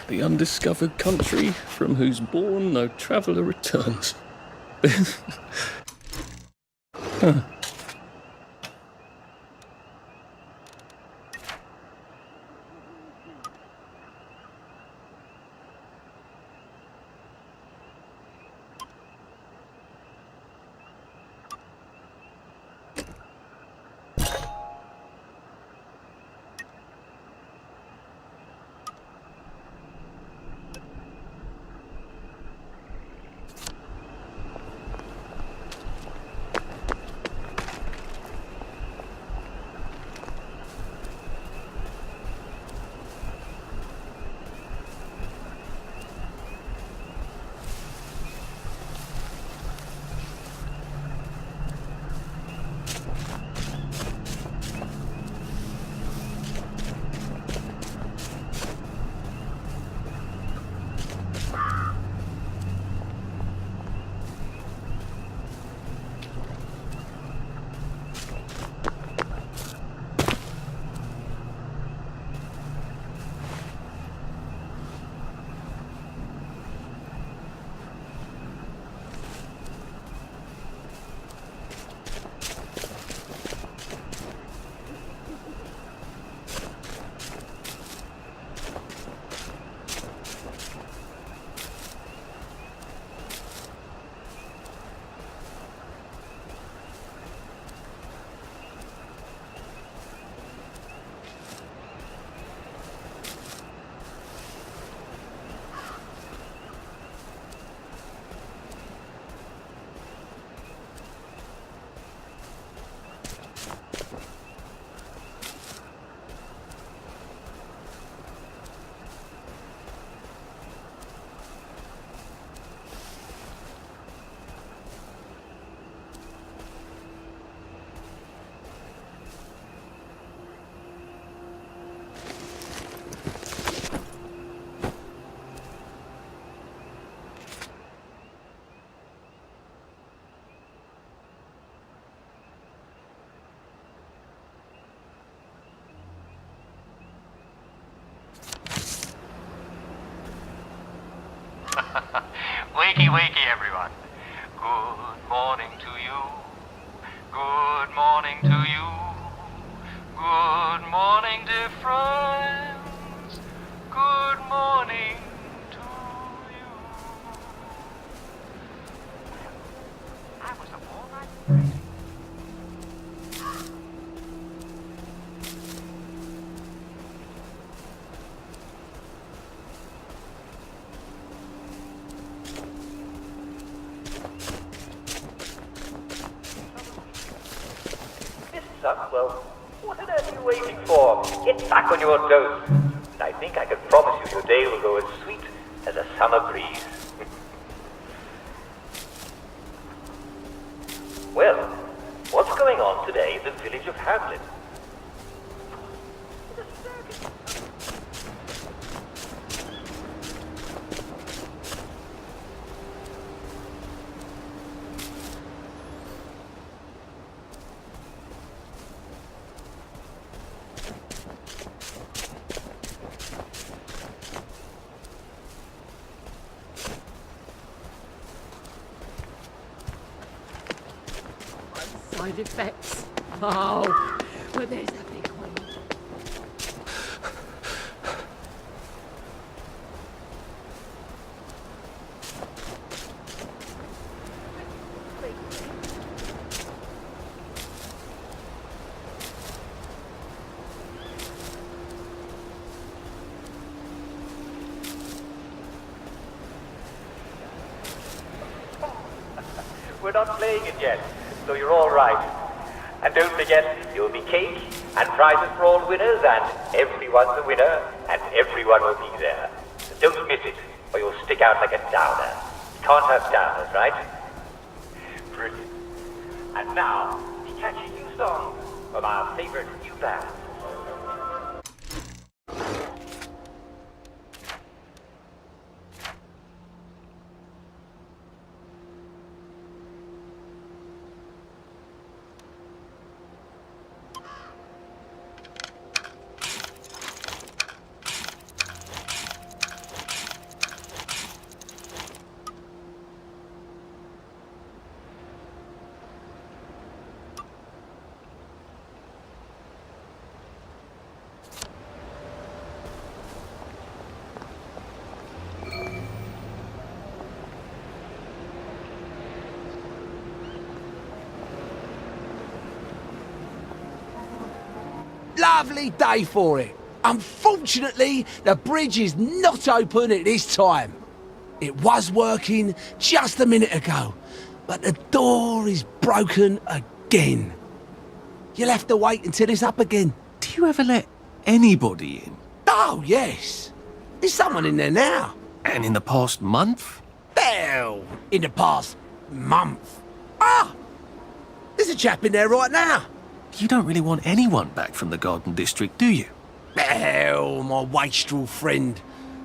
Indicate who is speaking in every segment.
Speaker 1: The undiscovered country from whose bourne no traveller returns. Huh.
Speaker 2: Wakey, wakey, everyone. Good morning to you. Good morning to you. Good morning, dear friends. Good morning to you. I was up all night crazy.
Speaker 3: Well, what on earth are you waiting for? Get back on your toes. And I think I can promise you your day will go as sweet as a summer breeze. Well, what's going on today in the village of Hamlet?
Speaker 4: Side effects. Oh, but there's a big one.
Speaker 3: We're not playing it yet, so you're all right. And don't forget, there will be cake and prizes for all winners, and everyone's a winner, and everyone will be there. So don't miss it, or you'll stick out like a downer. You can't have downers, right? Brilliant. And now, the catchy new song from our favorite new band.
Speaker 5: lovely day for it. Unfortunately, the bridge is not open at this time. It was working just a minute ago, but the door is broken again. You'll have to wait until it's up again.
Speaker 6: Do you ever let anybody in?
Speaker 5: Oh, yes. There's someone in there now.
Speaker 6: And in the past month?
Speaker 5: Hell, in the past month. Ah! There's a chap in there right now.
Speaker 6: You don't really want anyone back from the Garden District, do you?
Speaker 5: Hell, my wastrel friend.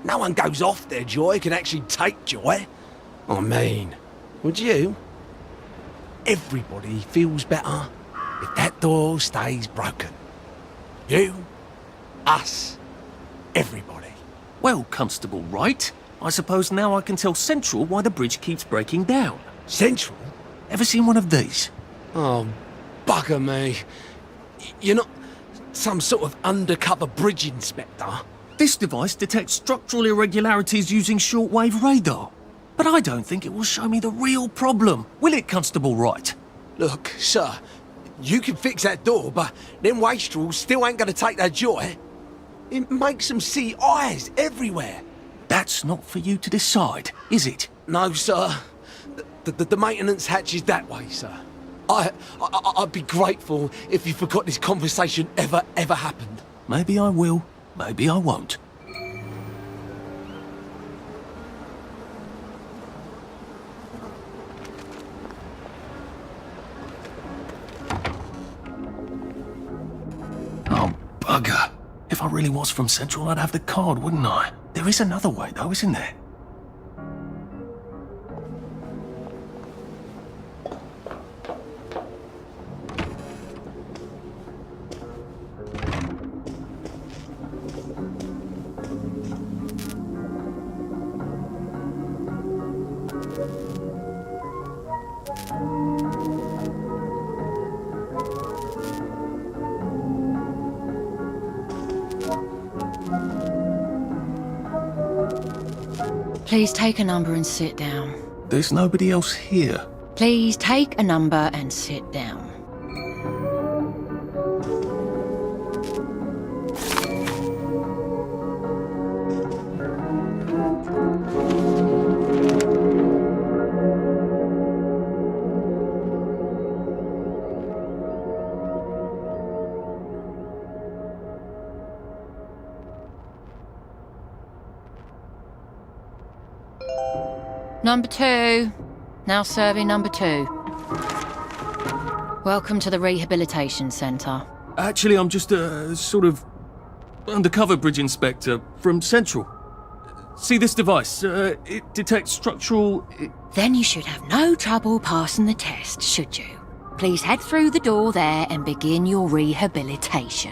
Speaker 5: No one goes off their joy, can actually take joy. I mean, would you? Everybody feels better if that door stays broken. You, us, everybody.
Speaker 6: Well, Constable Wright, I suppose now I can tell Central why the bridge keeps breaking down.
Speaker 5: Central?
Speaker 6: Ever seen one of these?
Speaker 5: Oh, bugger me. You're not some sort of undercover bridge inspector?
Speaker 6: This device detects structural irregularities using shortwave radar. But I don't think it will show me the real problem. Will it, Constable Wright?
Speaker 5: Look, sir, you can fix that door, but them wastrels still ain't gonna take their joy. It makes them see eyes everywhere.
Speaker 6: That's not for you to decide, is it?
Speaker 5: No, sir. The maintenance hatch is that way, sir. I'd be grateful if you forgot this conversation ever happened.
Speaker 6: Maybe I will, maybe I won't. Oh, bugger. If I really was from Central, I'd have the card, wouldn't I? There is another way, though, isn't there?
Speaker 7: Please take a number and sit down.
Speaker 6: There's nobody else here.
Speaker 7: Please take a number and sit down. Number 2. Now serving number 2. Welcome to the Rehabilitation Centre.
Speaker 6: Actually, I'm just a sort of undercover bridge inspector from Central. See this device? It detects structural...
Speaker 7: Then you should have no trouble passing the test, should you? Please head through the door there and begin your rehabilitation.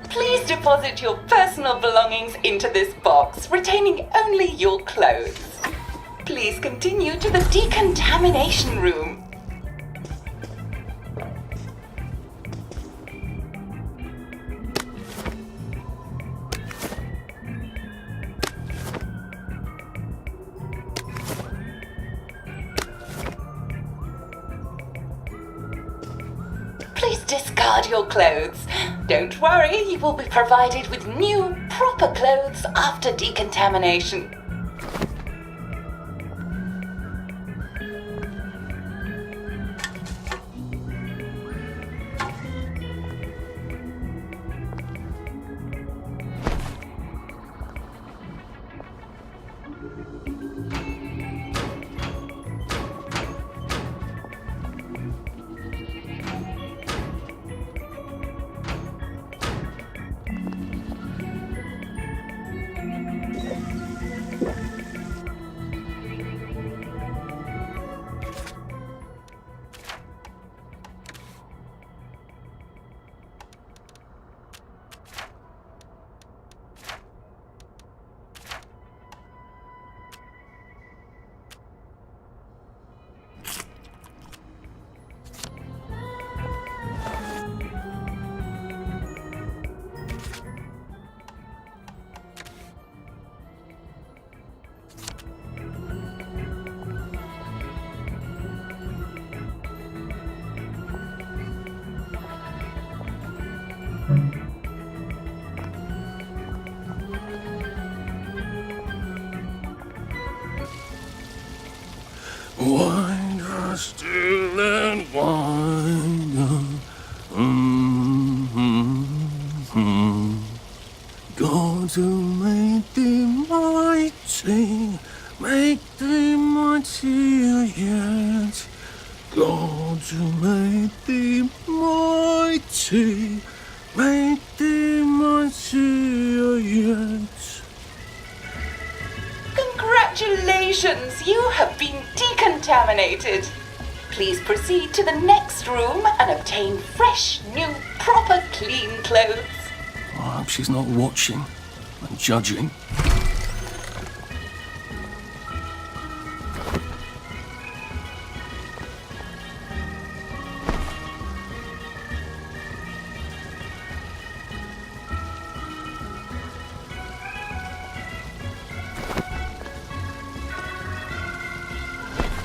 Speaker 8: Please deposit your personal belongings into this box, retaining only your clothes. Please continue to the decontamination room. Please discard your clothes. Don't worry, you will be provided with new, proper clothes after decontamination.
Speaker 6: Wider still and wider. God who made thee mighty, make thee mightier yet. God who made thee mighty, make thee mightier yet.
Speaker 8: Congratulations, you have been decontaminated. Please proceed to the next room and obtain fresh, new, proper, clean clothes.
Speaker 6: I hope she's not watching and judging.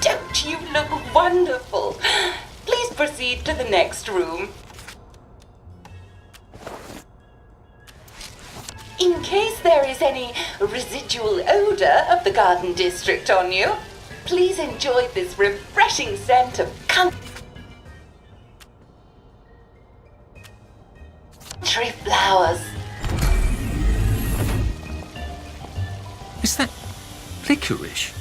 Speaker 8: Don't you look wonderful? Please proceed to the next room. In case there is any residual odor of the garden district on you, please enjoy this refreshing scent of country flowers.
Speaker 6: Is that licorice?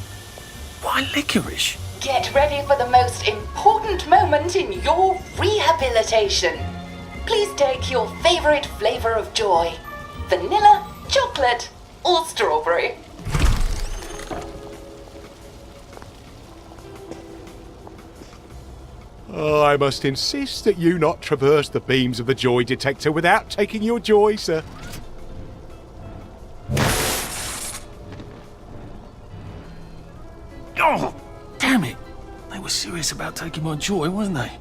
Speaker 6: Why licorice?
Speaker 8: Get ready for the most important moment in your rehabilitation. Please take your favorite flavor of joy. Vanilla, chocolate, or strawberry.
Speaker 9: I must insist that you not traverse the beams of the joy detector without taking your joy, sir.
Speaker 6: Oh, damn it! They were serious about taking my joy, weren't they?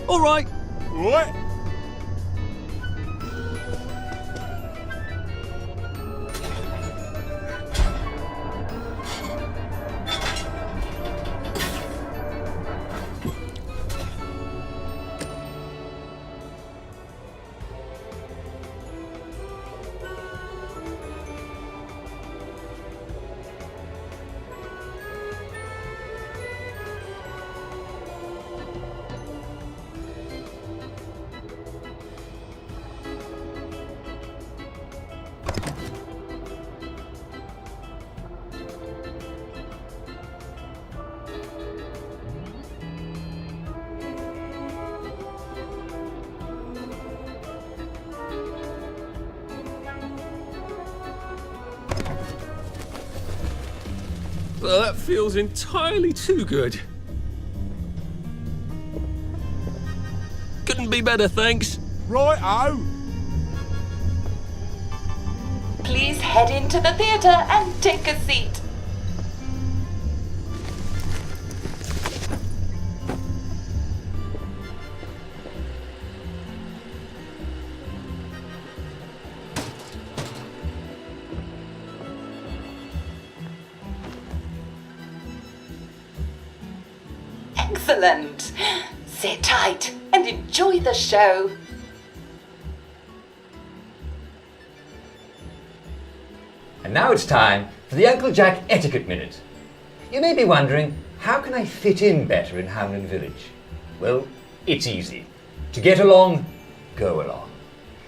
Speaker 6: All right.
Speaker 9: What?
Speaker 6: Well, that feels entirely too good. Couldn't be better, thanks.
Speaker 9: Right-o.
Speaker 8: Please head into the theater and take a seat. Excellent. Sit tight and enjoy the show.
Speaker 3: And now it's time for the Uncle Jack Etiquette Minute. You may be wondering, how can I fit in better in Hamlin Village? Well, it's easy. To get along, go along.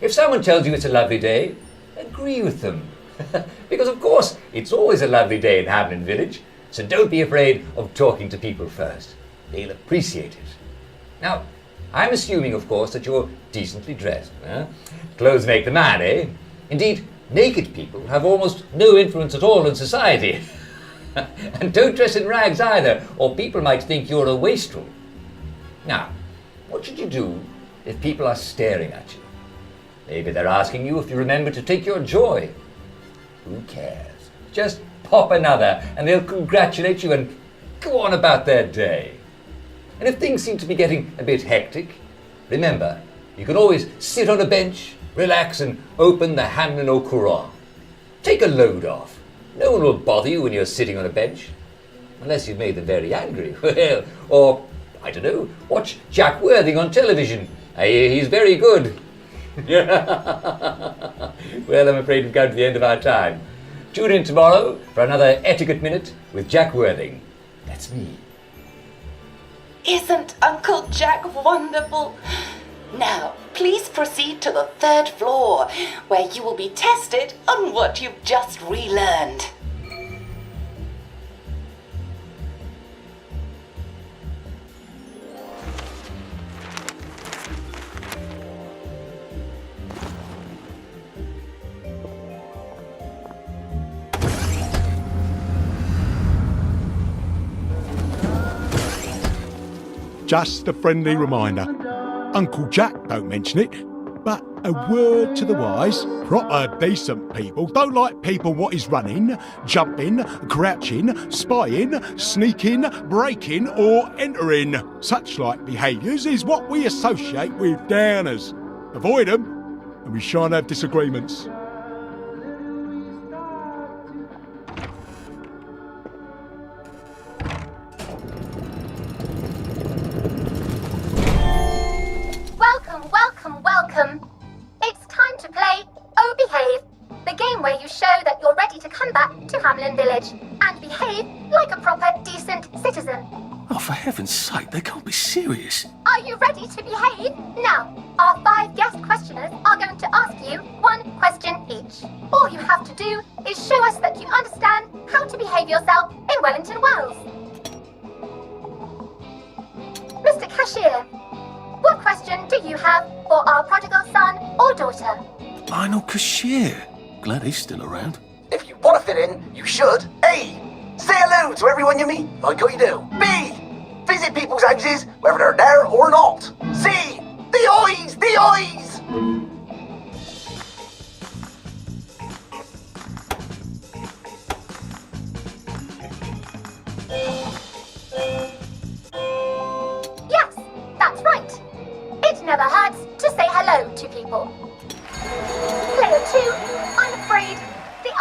Speaker 3: If someone tells you it's a lovely day, agree with them. Because of course, it's always a lovely day in Hamlin Village, so don't be afraid of talking to people first. They'll appreciate it. Now, I'm assuming, of course, that you're decently dressed. Clothes make the man, eh? Indeed, naked people have almost no influence at all in society. And don't dress in rags either, or people might think you're a wastrel. Now, what should you do if people are staring at you? Maybe they're asking you if you remember to take your joy. Who cares? Just pop another and they'll congratulate you and go on about their day. And if things seem to be getting a bit hectic, remember,
Speaker 10: You can always sit on a bench, relax and open the Hamlin or Quran. Take a load off. No one will bother you when you're sitting on a bench. Unless you've made them very angry. Well, or, I don't know, watch Jack Worthing on television. I hear he's very good. Well, I'm afraid we've come to the end of our time. Tune in tomorrow for another Etiquette Minute with Jack Worthing. That's me.
Speaker 8: Isn't Uncle Jack wonderful? Now, please proceed to the 3rd floor, where you will be tested on what you've just relearned.
Speaker 9: Just a friendly reminder. Uncle Jack don't mention it, but a word to the wise, proper decent people don't like people what is running, jumping, crouching, spying, sneaking, breaking or entering. Such like behaviours is what we associate with downers. Avoid them and we shan't have disagreements.
Speaker 11: Welcome. It's time to play Oh Behave, the game where you show that you're ready to come back to Hamlin Village and behave like a proper, decent citizen.
Speaker 6: Oh, for heaven's sake, they can't be serious.
Speaker 11: Are you ready to behave? Now, our 5 guest questioners are going to ask you 1 question each. All you have to do is show us that you understand how to behave yourself in Wellington, Wales. Mr. Cashier, what question do you have for our prodigal son or daughter?
Speaker 6: Lionel Cashier. Glad he's still around.
Speaker 12: If you want to fit in, you should. A. Say hello to everyone you meet, like what you do. B. Visit people's houses, whether they're there or not. C. The eyes! The eyes!
Speaker 11: Yes, that's right. It never hurts to say hello to people. Player 2, I'm afraid the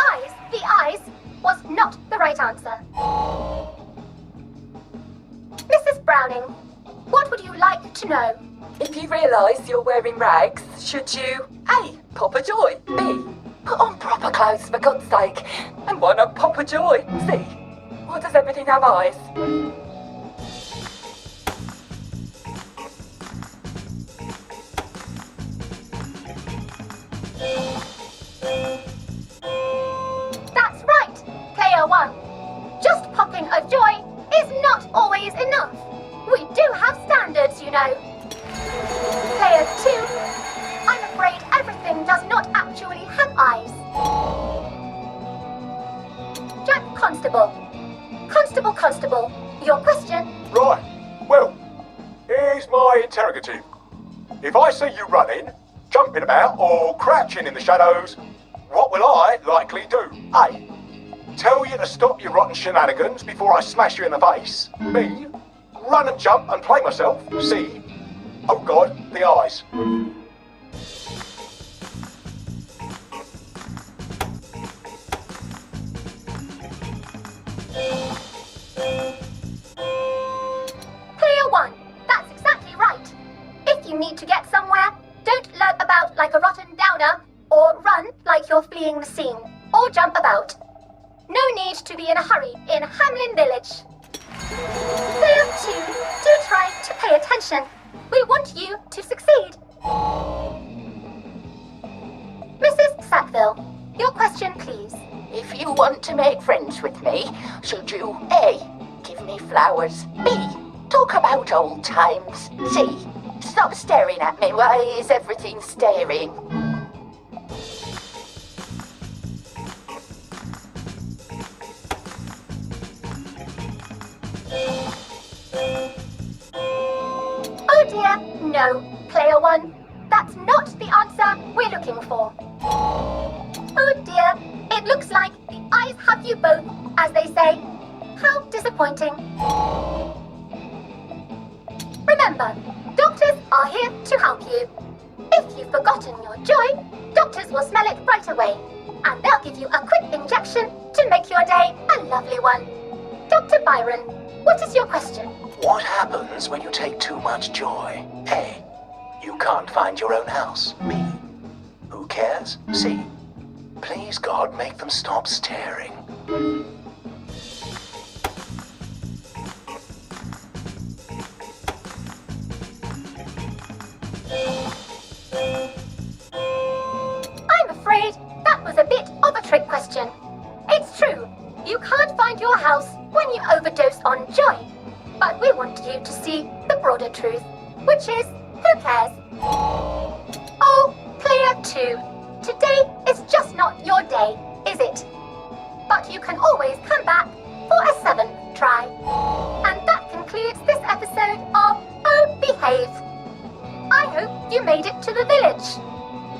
Speaker 11: eyes was not the right answer. Mrs. Browning, what would you like to know?
Speaker 8: If you realise you're wearing rags, should you A. Pop a joy, B. Put on proper clothes for God's sake, and why not pop a joy, C. Why does everything have eyes?
Speaker 11: That's right, Player 1. Just popping a joy is not always enough. We do have standards, you know. Player 2, I'm afraid everything does not actually have eyes. Jack Constable, your question?
Speaker 9: Right, well, here's my interrogative. If I see you running, jumping about or crouching in the shadows, what will I likely do? A. Tell you to stop your rotten shenanigans before I smash you in the face. B. Run and jump and play myself. C. Oh God, the eyes.
Speaker 11: Player 1, that's exactly right. If you need to get somewhere, don't lurk about like a rotten downer, or run like you're fleeing the scene, or jump about. No need to be in a hurry in Hamlin Village. Player 2, do try to pay attention. We want you to succeed. Mrs. Sackville, your question, please.
Speaker 13: If you want to make friends with me, should you A. Give me flowers, B. Talk about old times, C. Stop staring at me, why is everything staring?
Speaker 11: Oh dear, no, Player 1. That's not the answer we're looking for. Oh dear, it looks like the eyes have you both, as they say. How disappointing. Remember, doctors are here to help you. If you've forgotten your joy, doctors will smell it right away, and they'll give you a quick injection to make your day a lovely one. Dr. Byron, what is your question?
Speaker 12: What happens when you take too much joy? A. You can't find your own house. B. Who cares? C. Please, God, make them stop staring.
Speaker 11: I'm afraid that was a bit of a trick question. It's true, you can't find your house when you overdose on joy. But we want you to see the broader truth, which is, who cares? Oh, player 2, today is just not your day, is it? But you can always come back for a 7th try. And that concludes this episode of Oh Behave. I hope you made it to the village.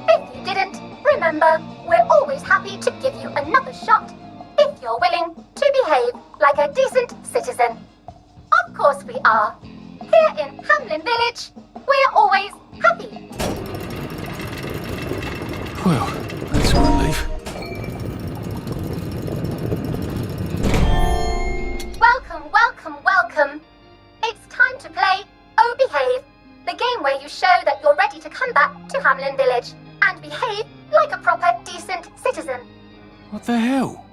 Speaker 11: If you didn't, remember, we're always happy to give you another shot if you're willing to behave like a decent citizen. Of course we are. Here in Hamlin Village, we're always happy.
Speaker 6: Well, that's a relief.
Speaker 11: Welcome, welcome, welcome. It's time to play Oh Behave, the game where you show that you're ready to come back to Hamlin Village and behave like a proper, decent citizen.
Speaker 6: What the hell?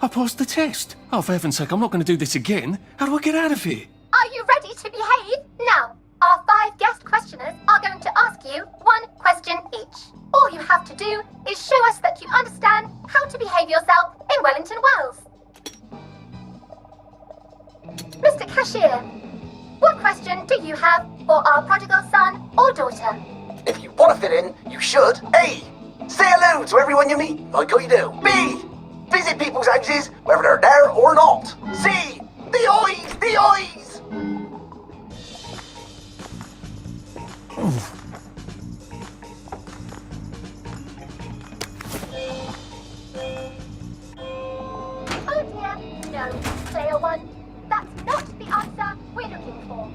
Speaker 6: I passed the test. Oh, for heaven's sake, I'm not going to do this again. How do I get out of here?
Speaker 11: Are you ready to behave? Now, our 5 guest questioners are going to ask you 1 question each. All you have to do is show us that you understand how to behave yourself in Wellington, Wales. Mr. Cashier, what question do you have for our prodigal son or daughter?
Speaker 12: If you want to fit in, you should. A. Say hello to everyone you meet, like you do. B. Visit people's houses, whether they're there or not. C. The eyes! The eyes!
Speaker 11: Oh dear, no, player 1. That's not the answer we're looking for.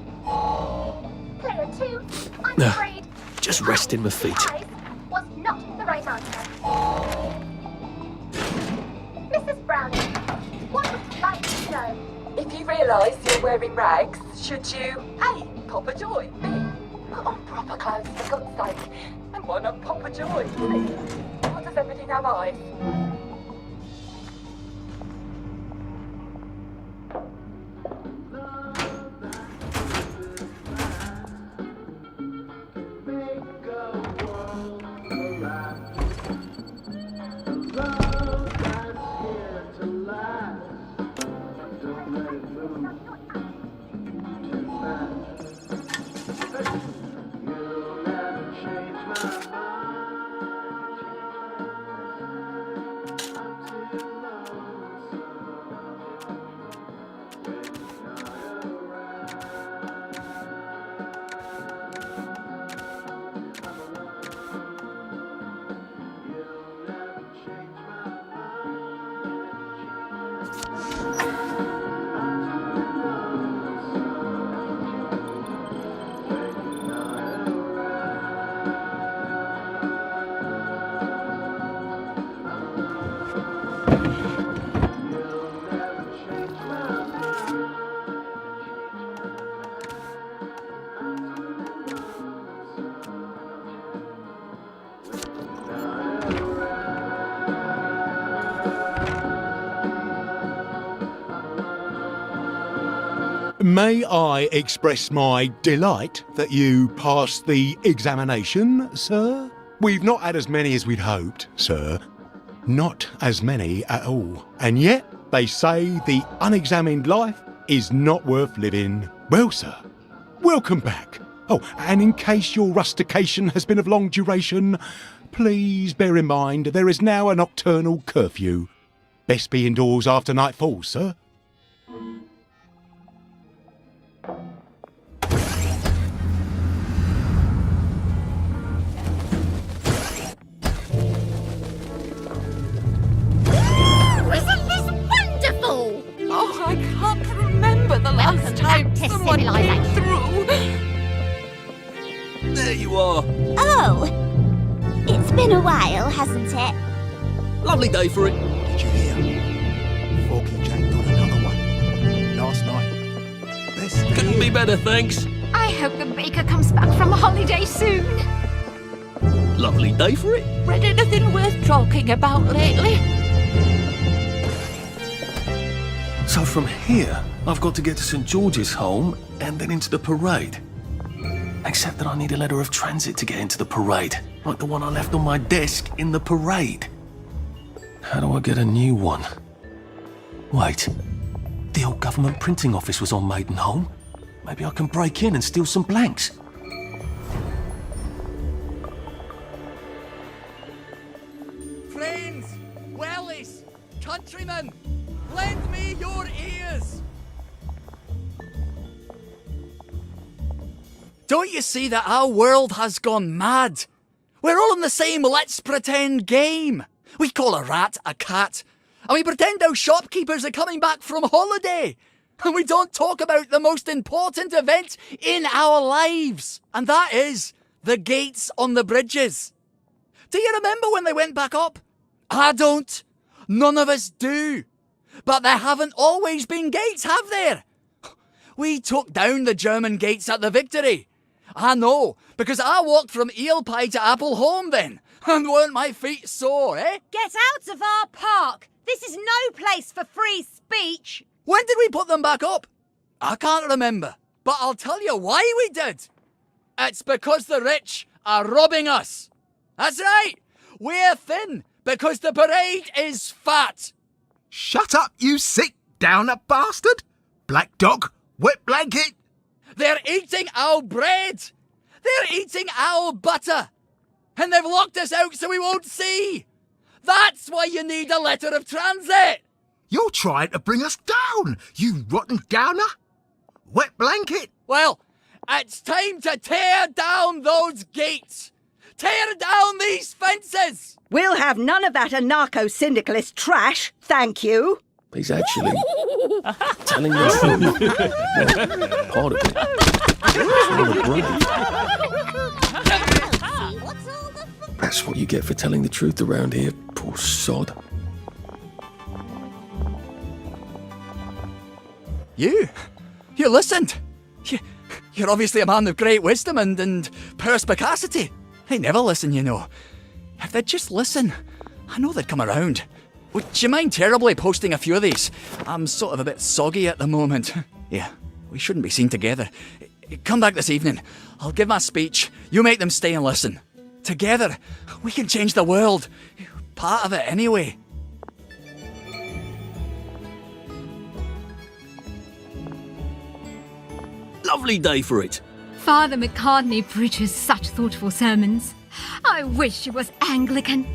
Speaker 11: Player 2, I'm
Speaker 1: No,
Speaker 11: afraid...
Speaker 1: just resting my feet.
Speaker 11: Eyes was not the right answer. Mrs. Browning, what would you like to know?
Speaker 13: If you realise you're wearing rags, should you A. Pop a joy, B. Put on proper clothes for God's sake, and why not pop a joy, C. What does everything have eyes?
Speaker 9: May I express my delight that you passed the examination, sir? We've not had as many as we'd hoped, sir. Not as many at all. And yet, they say the unexamined life is not worth living. Well, sir, welcome back. Oh, and in case your rustication has been of long duration, please bear in mind there is now a nocturnal curfew. Best be indoors after nightfall, sir.
Speaker 4: Oh, I can't remember the last time someone came through.
Speaker 6: There you are.
Speaker 14: Oh,
Speaker 11: been a while, hasn't it?
Speaker 1: Lovely day for it.
Speaker 9: Did you hear? Foggy Jack got another one. Last night. Best day.
Speaker 1: Couldn't be better, thanks.
Speaker 4: I hope the baker comes back from holiday soon.
Speaker 1: Lovely day for it.
Speaker 4: Read anything worth talking about lately?
Speaker 6: So from here, I've got to get to St. George's home and then into the parade. Except that I need a letter of transit to get into the parade, like the one I left on my desk in the parade. How do I get a new one? Wait, the old government printing office was on Maidenholm. Maybe I can break in and steal some blanks.
Speaker 14: Friends, wellies, countrymen, lend me your ears. Don't you see that our world has gone mad? We're all in the same let's pretend game. We call a rat a cat, and we pretend our shopkeepers are coming back from holiday. And we don't talk about the most important event in our lives, and that is the gates on the bridges. Do you remember when they went back up? I don't. None of us do. But there haven't always been gates, have there? We took down the German gates at the Victory. I know, because I walked from Eel Pie to Appleholm then. And weren't my feet sore, eh?
Speaker 15: Get out of our park! This is no place for free speech!
Speaker 14: When did we put them back up? I can't remember, but I'll tell you why we did. It's because the rich are robbing us. That's right! We're thin because the parade is fat.
Speaker 16: Shut up, you sick downer bastard! Black dog, wet blanket!
Speaker 14: They're eating our bread! They're eating our butter! And they've locked us out so we won't see! That's why you need a letter of transit!
Speaker 16: You're trying to bring us down, you rotten downer! Wet blanket!
Speaker 14: Well, it's time to tear down those gates! Tear down these fences!
Speaker 15: We'll have none of that anarcho-syndicalist trash, thank you.
Speaker 1: He's actually telling the truth. Well, part of it. It's rather brave. That's what you get for telling the truth around here, poor sod.
Speaker 14: You listened. You're obviously a man of great wisdom and perspicacity. They never listen, you know. If they'd just listen, I know they'd come around. Would you mind terribly posting a few of these? I'm sort of a bit soggy at the moment. Yeah, we shouldn't be seen together. Come back this evening. I'll give my speech. You make them stay and listen. Together, we can change the world. Part of it anyway.
Speaker 1: Lovely day for it.
Speaker 17: Father McCartney preaches such thoughtful sermons. I wish he was Anglican.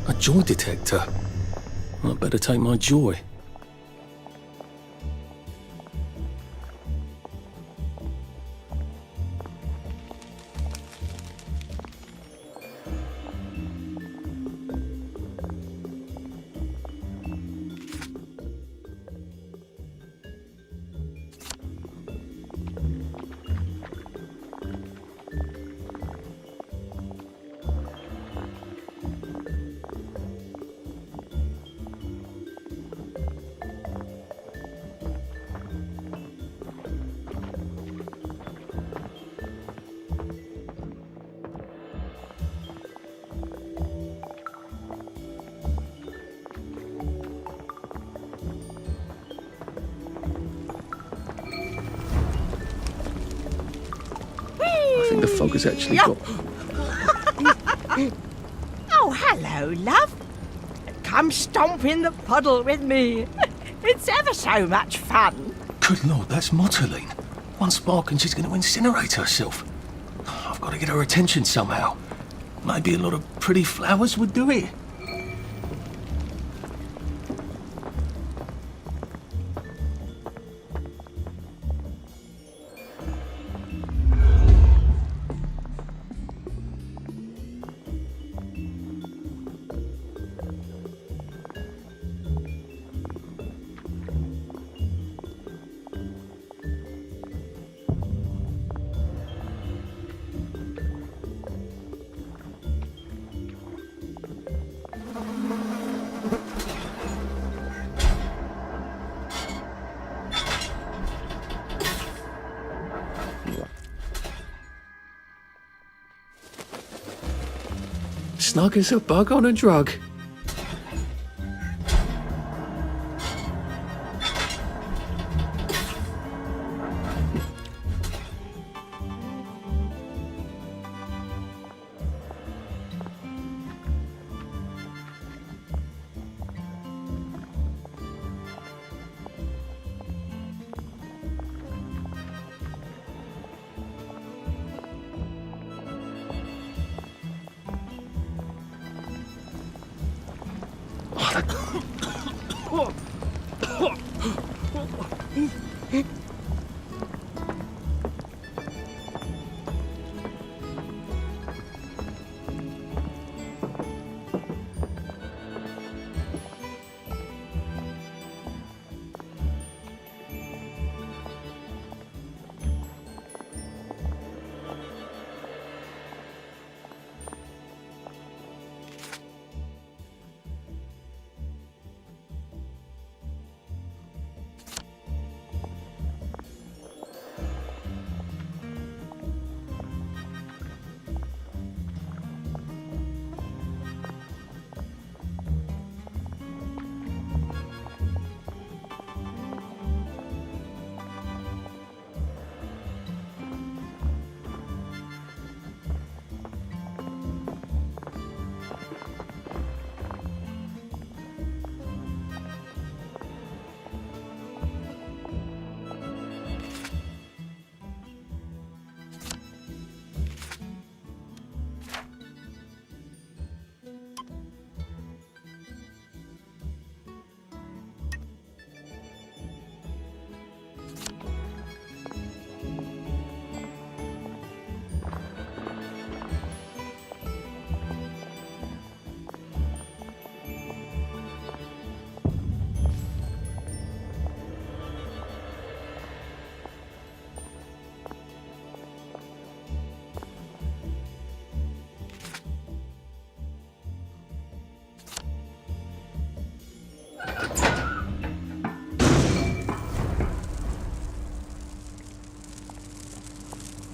Speaker 6: A joy detector. I'd better take my joy.
Speaker 1: fog has actually got...
Speaker 18: Oh, hello, love. Come stomp in the puddle with me. It's ever so much fun.
Speaker 6: Good Lord, that's Motterline. One spark and she's going to incinerate herself. I've got to get her attention somehow. Maybe a lot of pretty flowers would do it.
Speaker 1: Snug as a bug on a drug.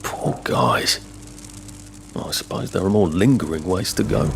Speaker 6: Poor guys. I suppose there are more lingering ways to go.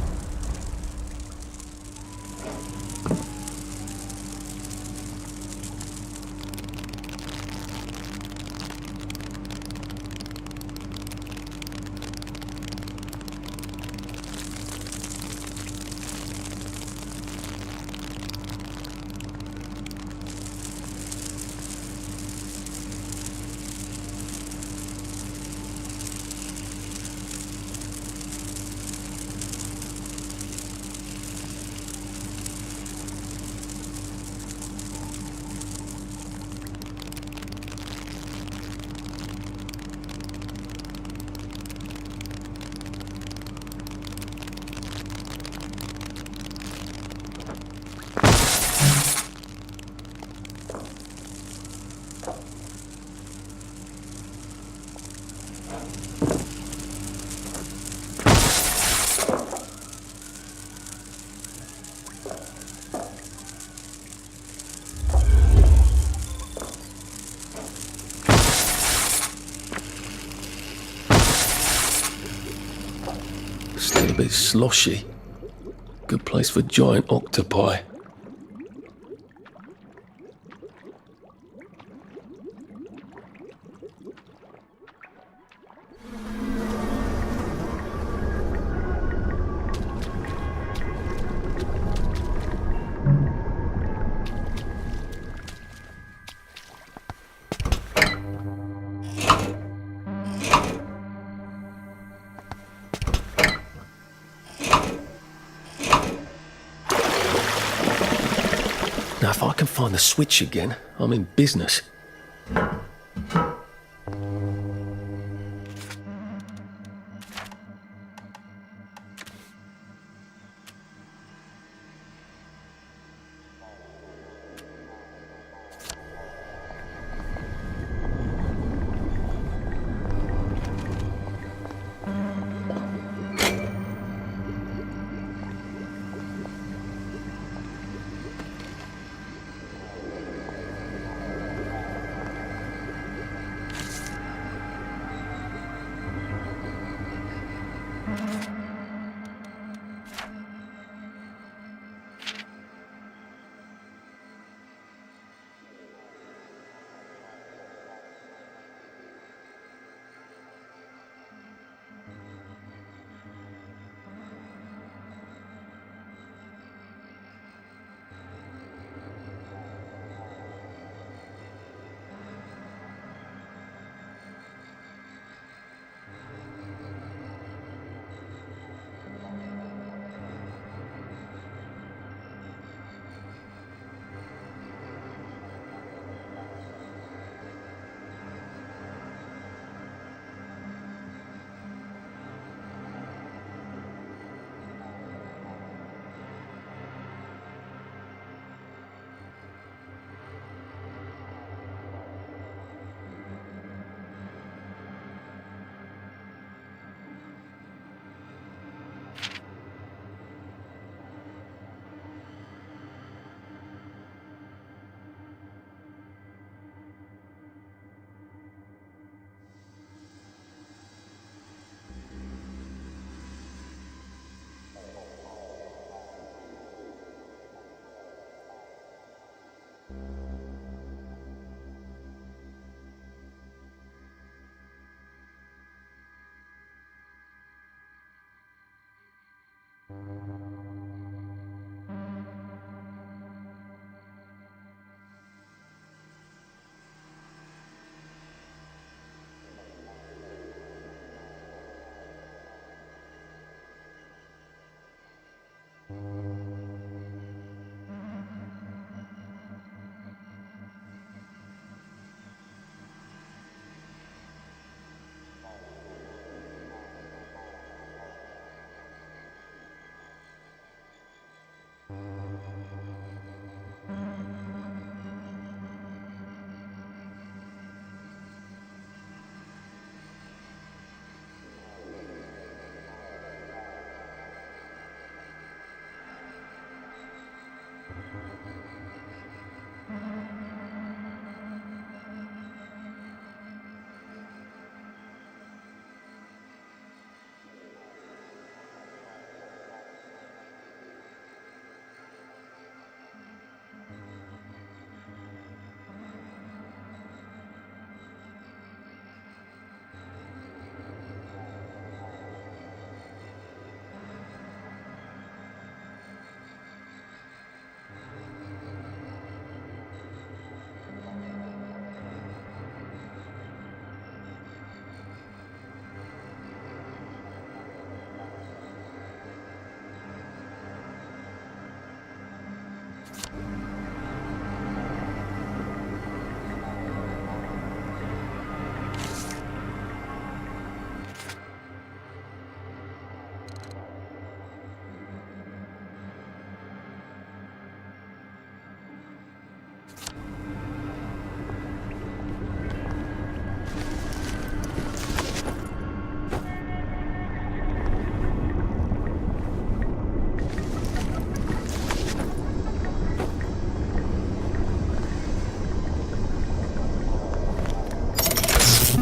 Speaker 6: Still a bit sloshy. Good place for giant octopi. Now, if I can find the switch again, I'm in business.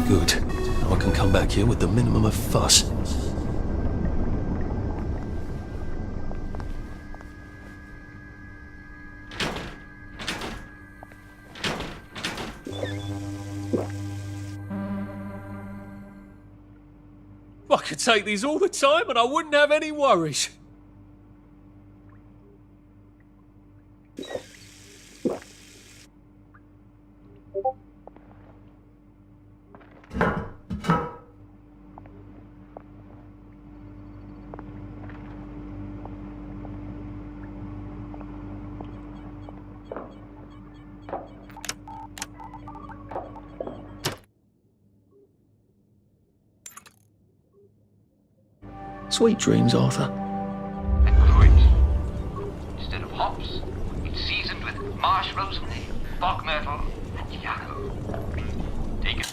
Speaker 6: Good. Now I can come back here with the minimum of fuss.
Speaker 1: I could take these all the time and I wouldn't have any worries.
Speaker 6: Sweet dreams, Arthur.
Speaker 2: And fruit. Instead of hops, it's seasoned with marsh rosemary, bog myrtle, and yarrow. Take it.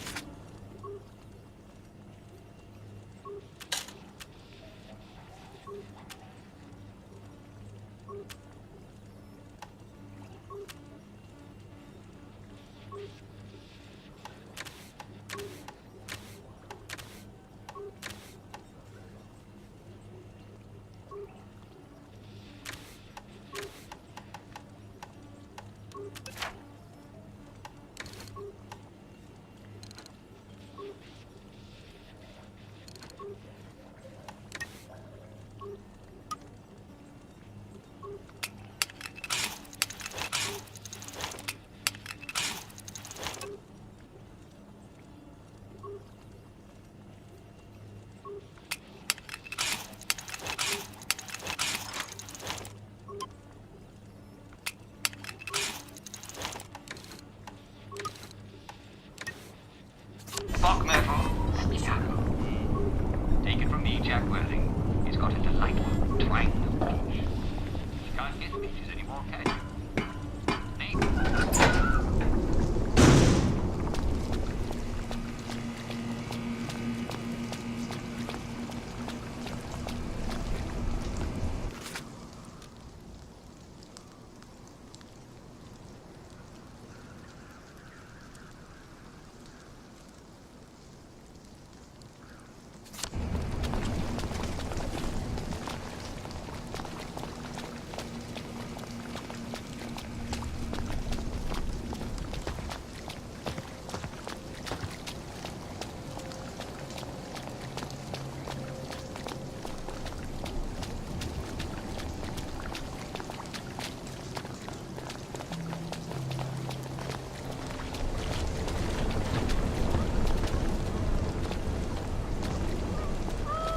Speaker 2: Bog myrtle, yarrow. Take it from me, Jack Worthing. It's got a delightful twang of peach. You can't get peaches anymore, can you?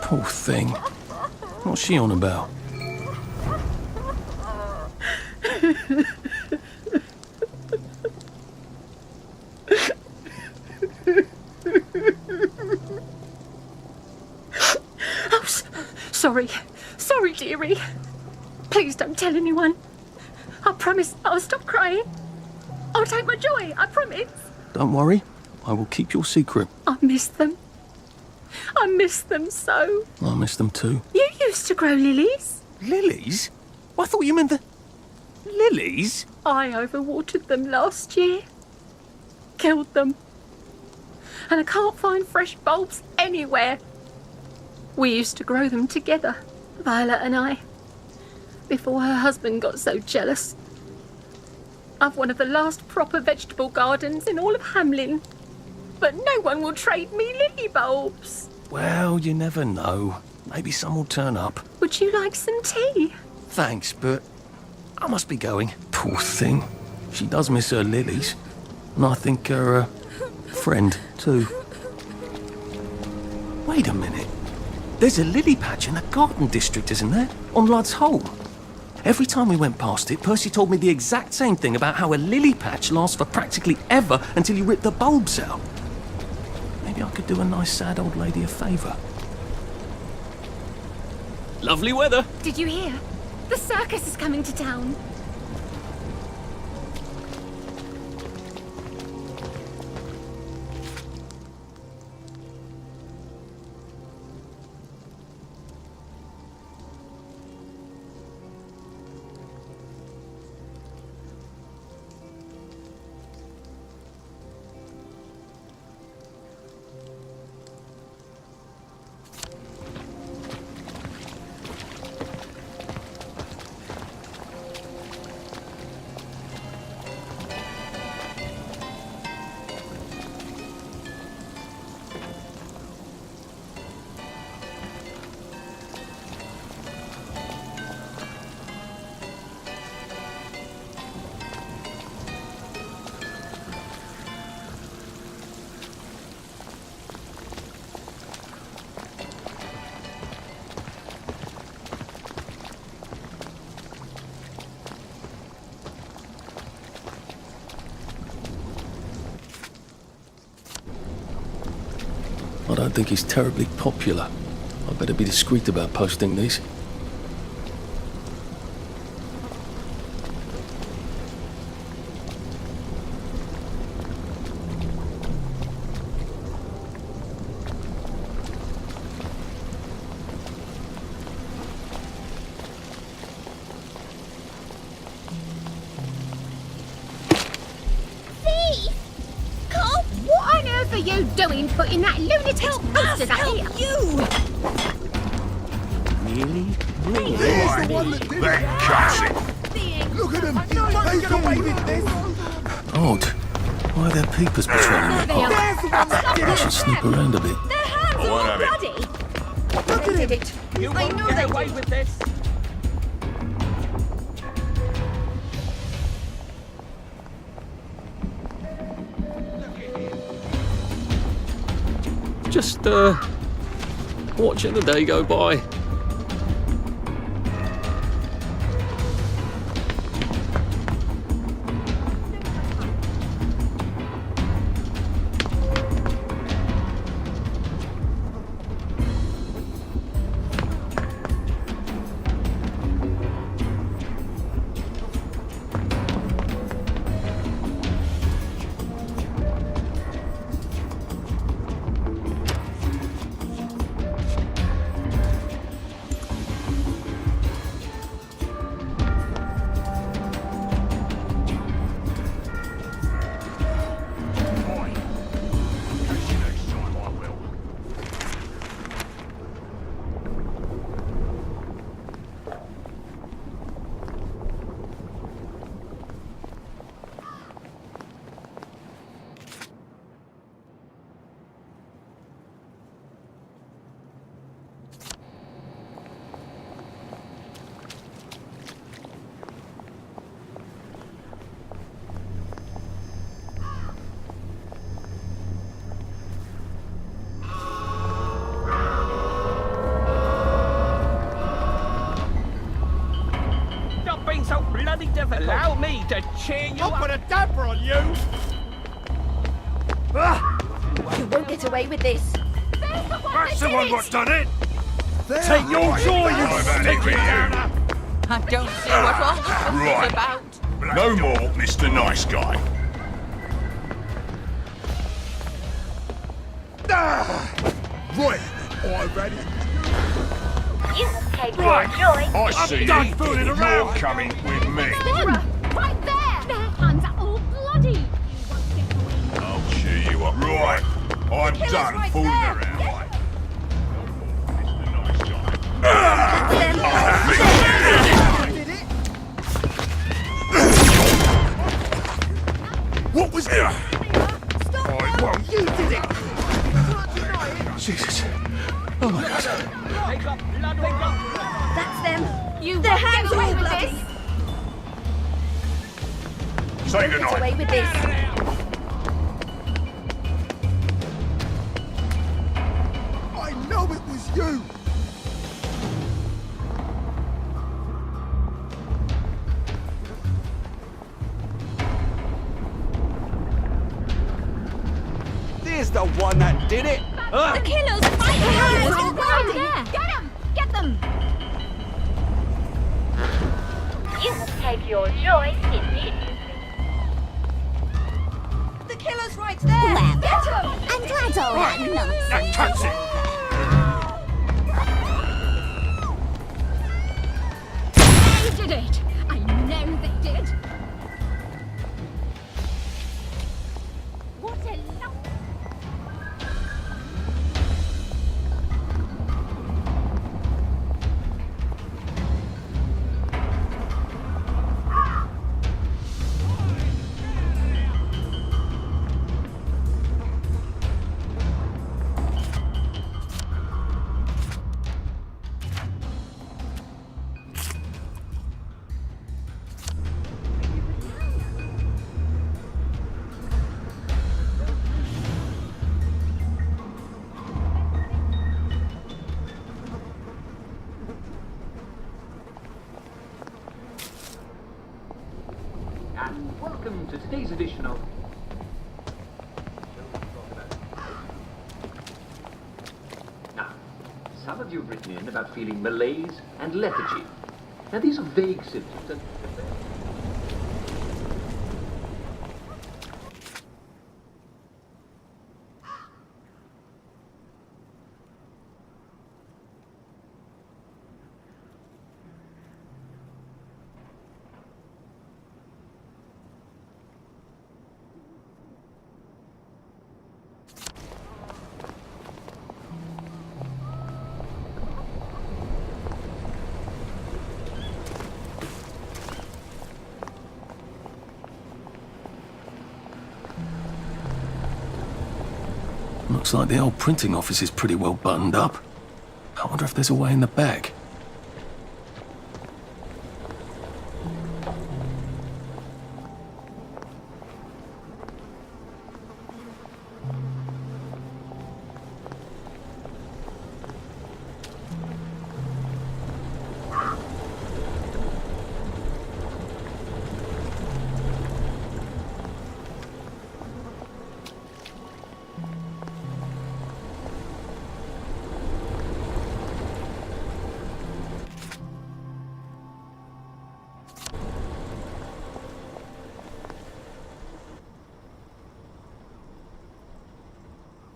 Speaker 6: Poor thing. What's she on about?
Speaker 4: Oh, sorry, dearie. Please don't tell anyone. I promise I'll stop crying. I'll take my joy, I promise.
Speaker 6: Don't worry, I will keep your secret.
Speaker 4: I miss them. I miss them so.
Speaker 6: I miss them too.
Speaker 4: You used to grow lilies.
Speaker 6: Lilies? I thought you meant the... Lilies?
Speaker 4: I overwatered them last year. Killed them. And I can't find fresh bulbs anywhere. We used to grow them together, Violet and I, before her husband got so jealous. I've one of the last proper vegetable gardens in all of Hamlin. But no one will trade me lily bulbs.
Speaker 6: Well, you never know. Maybe some will turn up.
Speaker 4: Would you like some tea?
Speaker 6: Thanks, but I must be going. Poor thing. She does miss her lilies. And I think her friend, too. Wait a minute. There's a lily patch in the garden district, isn't there? On Ludd's Hole. Every time we went past it, Percy told me the exact same thing about how a lily patch lasts for practically ever until you rip the bulbs out. Maybe I could do a nice sad old lady a favour.
Speaker 1: Lovely weather.
Speaker 4: Did you hear? The circus is coming to town.
Speaker 6: I don't think he's terribly popular. I Better be discreet about posting these.
Speaker 17: What on earth are you doing putting that lunatic bastard up here? You!
Speaker 1: Really?
Speaker 16: There's the one that did that cuts it. Look at him. He's got away with this.
Speaker 6: Odd. Why are there peepers patrolling the park?
Speaker 16: There's the one that did
Speaker 6: I
Speaker 16: it.
Speaker 6: should snoop around a bit.
Speaker 15: Their hands are all bloody.
Speaker 16: Look at him.
Speaker 15: it. I know they away with this.
Speaker 1: Just, watching the day go by.
Speaker 19: So bloody difficult. Allow me to cheer you up.
Speaker 16: I'll put a damper on you.
Speaker 15: You won't get away with this.
Speaker 16: That's the one what done it.
Speaker 19: Take your joy, you sticky downer.
Speaker 18: I don't see what all this is about.
Speaker 16: No more, Mr. Nice Guy. Right, I've had it.
Speaker 11: You must take
Speaker 16: Right,
Speaker 11: your joy.
Speaker 16: I see
Speaker 19: done
Speaker 16: you.
Speaker 19: fooling
Speaker 16: You're
Speaker 19: around.
Speaker 16: coming with me.
Speaker 17: Sarah, right there! Their hands are all bloody!
Speaker 16: I'll cheer you up. Right, I'm done
Speaker 15: right
Speaker 16: fooling
Speaker 15: there.
Speaker 16: around. Mr. Nice Guy. What was that? I won't.
Speaker 15: You did it.
Speaker 6: Jesus. Oh my God.
Speaker 19: Take up blood all
Speaker 15: That's them.
Speaker 17: You
Speaker 15: Their
Speaker 17: won't
Speaker 15: hands
Speaker 17: get
Speaker 15: are
Speaker 17: away
Speaker 15: all
Speaker 17: with
Speaker 15: bloody.
Speaker 17: this!
Speaker 16: Say
Speaker 15: Get
Speaker 16: goodnight.
Speaker 15: away with this.
Speaker 16: I know it was you.
Speaker 19: There's the one that did it.
Speaker 15: The killer's
Speaker 17: Right
Speaker 15: hands are
Speaker 17: there!
Speaker 15: bloody.
Speaker 17: Get them! Get them!
Speaker 11: You must take your joy in it.
Speaker 15: The killer's right there.
Speaker 17: Well,
Speaker 15: Get him.
Speaker 17: I'm glad all that nonsense.
Speaker 16: That cuts it.
Speaker 17: They did it! I know they did! What a lump!
Speaker 2: And welcome to today's edition of... Now, some of times you've written in about feeling malaise and lethargy. Now, these are vague symptoms and...
Speaker 6: Looks like the old printing office is pretty well buttoned up. I wonder if there's a way in the back.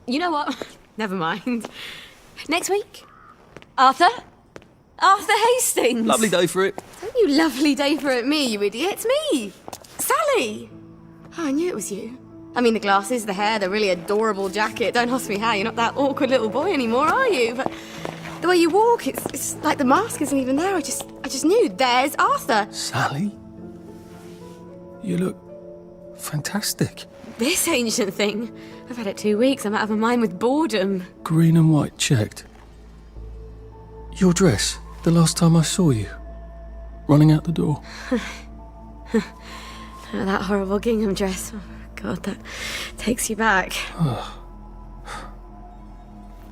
Speaker 20: You know what? Never mind. Next week? Arthur? Arthur Hastings!
Speaker 6: Lovely day for it.
Speaker 20: Don't you lovely day for it me, you idiot. It's me! Sally! Oh, I knew it was you. I mean, the glasses, the hair, the really adorable jacket. Don't ask me how, you're not that awkward little boy anymore, are you? But the way you walk, it's like the mask isn't even there. I just knew. There's Arthur.
Speaker 6: Sally? You look fantastic.
Speaker 20: This ancient thing. I've had it 2 weeks. I'm out of my mind with boredom.
Speaker 6: Green and white checked. Your dress, the last time I saw you. Running out the door.
Speaker 20: That horrible gingham dress. Oh, God, that takes you back.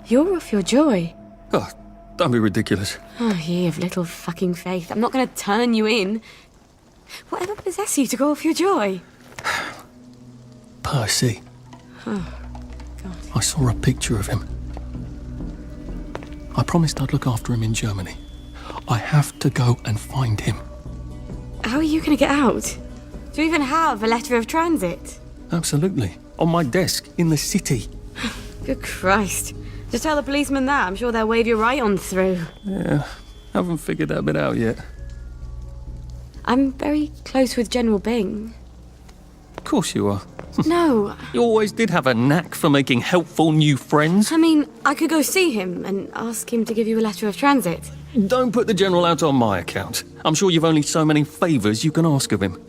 Speaker 20: You're off your joy.
Speaker 6: Oh, don't be ridiculous.
Speaker 20: Oh, ye of little fucking faith. I'm not going to turn you in. Whatever possessed you to go off your joy?
Speaker 6: Percy.
Speaker 20: Oh, God.
Speaker 6: I saw a picture of him. I promised I'd look after him in Germany. I have to go and find him.
Speaker 20: How are you going to get out? Do you even have a letter of transit?
Speaker 6: Absolutely. On my desk, in the city.
Speaker 20: Good Christ. Just tell the policeman that. I'm sure they'll wave you right on through.
Speaker 6: Yeah, haven't figured that bit out yet.
Speaker 20: I'm very close with General Bing.
Speaker 6: Of course you are.
Speaker 20: No.
Speaker 6: You always did have a knack for making helpful new friends.
Speaker 20: I mean, I could go see him and ask him to give you a letter of transit.
Speaker 6: Don't put the General out on my account. I'm sure you've only so many favours you can ask of him.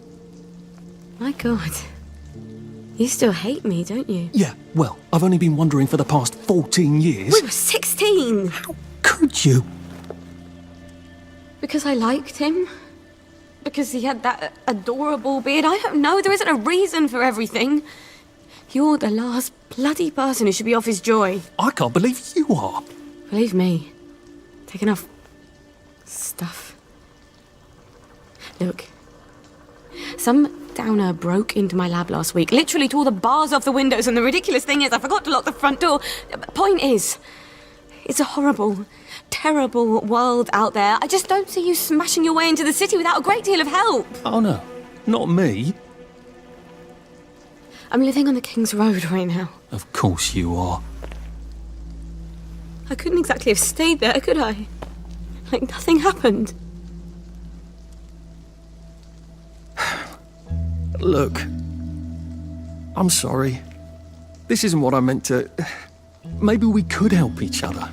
Speaker 20: My God. You still hate me, don't you?
Speaker 6: Yeah, well, I've only been wondering for the past 14 years.
Speaker 20: We were 16!
Speaker 6: How could you?
Speaker 20: Because I liked him? Because he had that adorable beard? I don't know, there isn't a reason for everything. You're the last bloody person who should be off his joy.
Speaker 6: I can't believe you are.
Speaker 20: Believe me. Take enough stuff. Look. Some downer broke into my lab last week, literally tore the bars off the windows, and the ridiculous thing is I forgot to lock the front door. Point is, it's a horrible, terrible world out there. I just don't see you smashing your way into the city without a great deal of help.
Speaker 6: Oh no, not me.
Speaker 20: I'm living on the King's Road right now.
Speaker 6: Of course you are.
Speaker 20: I couldn't exactly have stayed there, could I? Like nothing happened.
Speaker 6: Look, I'm sorry. This isn't what I meant to... Maybe we could help each other.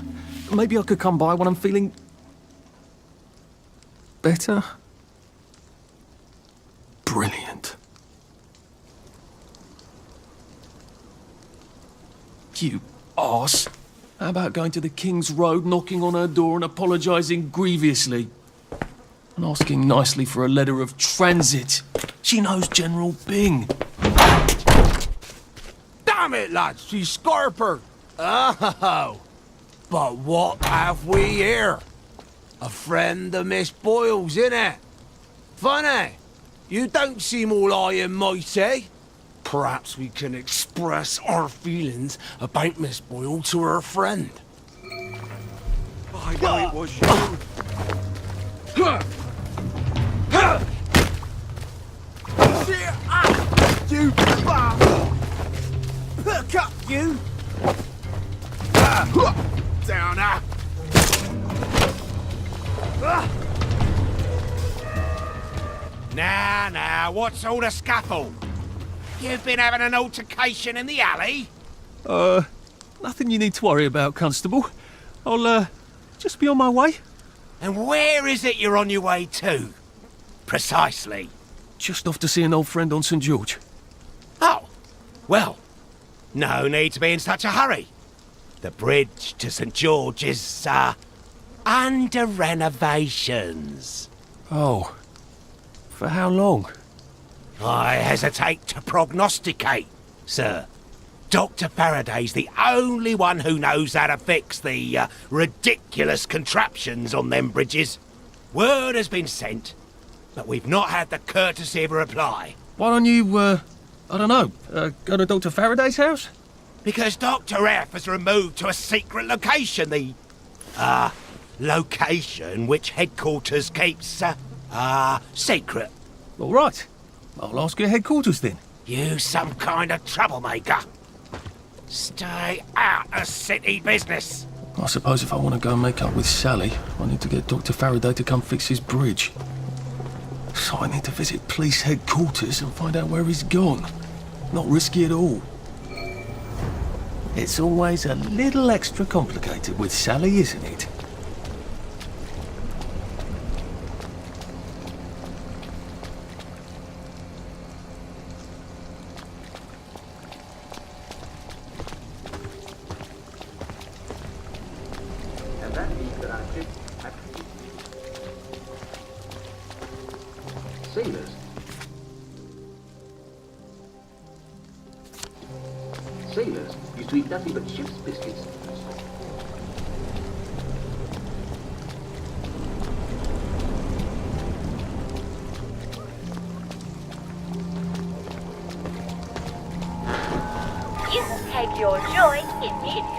Speaker 6: Maybe I could come by when I'm feeling... better? Brilliant. You arse. How about going to the King's Road, knocking on her door and apologising grievously? And asking nicely for a letter of transit. She knows General Bing.
Speaker 5: Damn it, lads, she's scarpered. Oh, but what have we here? A friend of Miss Boyle's, innit? Funny, you don't seem all high and mighty. Perhaps we can express our feelings about Miss Boyle to her friend.
Speaker 16: I know it was you. Cheer up, you bastard! Look up, you! Downer!
Speaker 9: Now, what's all the scuffle? You've been having an altercation in the alley?
Speaker 6: Nothing you need to worry about, Constable. I'll, just be on my way.
Speaker 9: And where is it you're on your way to? Precisely.
Speaker 6: Just off to see an old friend on St. George.
Speaker 9: Oh, well, no need to be in such a hurry. The bridge to St. George is, under renovations.
Speaker 6: Oh. For how long?
Speaker 9: I hesitate to prognosticate, sir. Dr. Faraday's the only one who knows how to fix the ridiculous contraptions on them bridges. Word has been sent, but we've not had the courtesy of a reply.
Speaker 6: Why don't you, I don't know, go to Dr. Faraday's house?
Speaker 9: Because Dr. F has removed to a secret location, the, location which headquarters keeps, secret.
Speaker 6: All right. I'll ask your headquarters then.
Speaker 9: You some kind of troublemaker. Stay out of city business.
Speaker 6: I suppose if I want to go and make up with Sally, I need to get Dr. Faraday to come fix his bridge. So I need to visit police headquarters and find out where he's gone. Not risky at all. It's always a little extra complicated with Sally, isn't it?
Speaker 3: And that means that our ship actually... Sailors. Sailors used to eat nothing but ship's biscuits.
Speaker 11: You can take your joy immediately.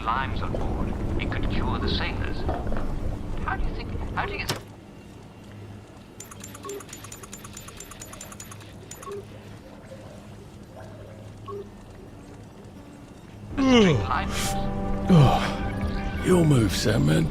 Speaker 2: Limes on board, it could cure the sailors. How do you think? How do you...
Speaker 6: Oh, your move, Sandman.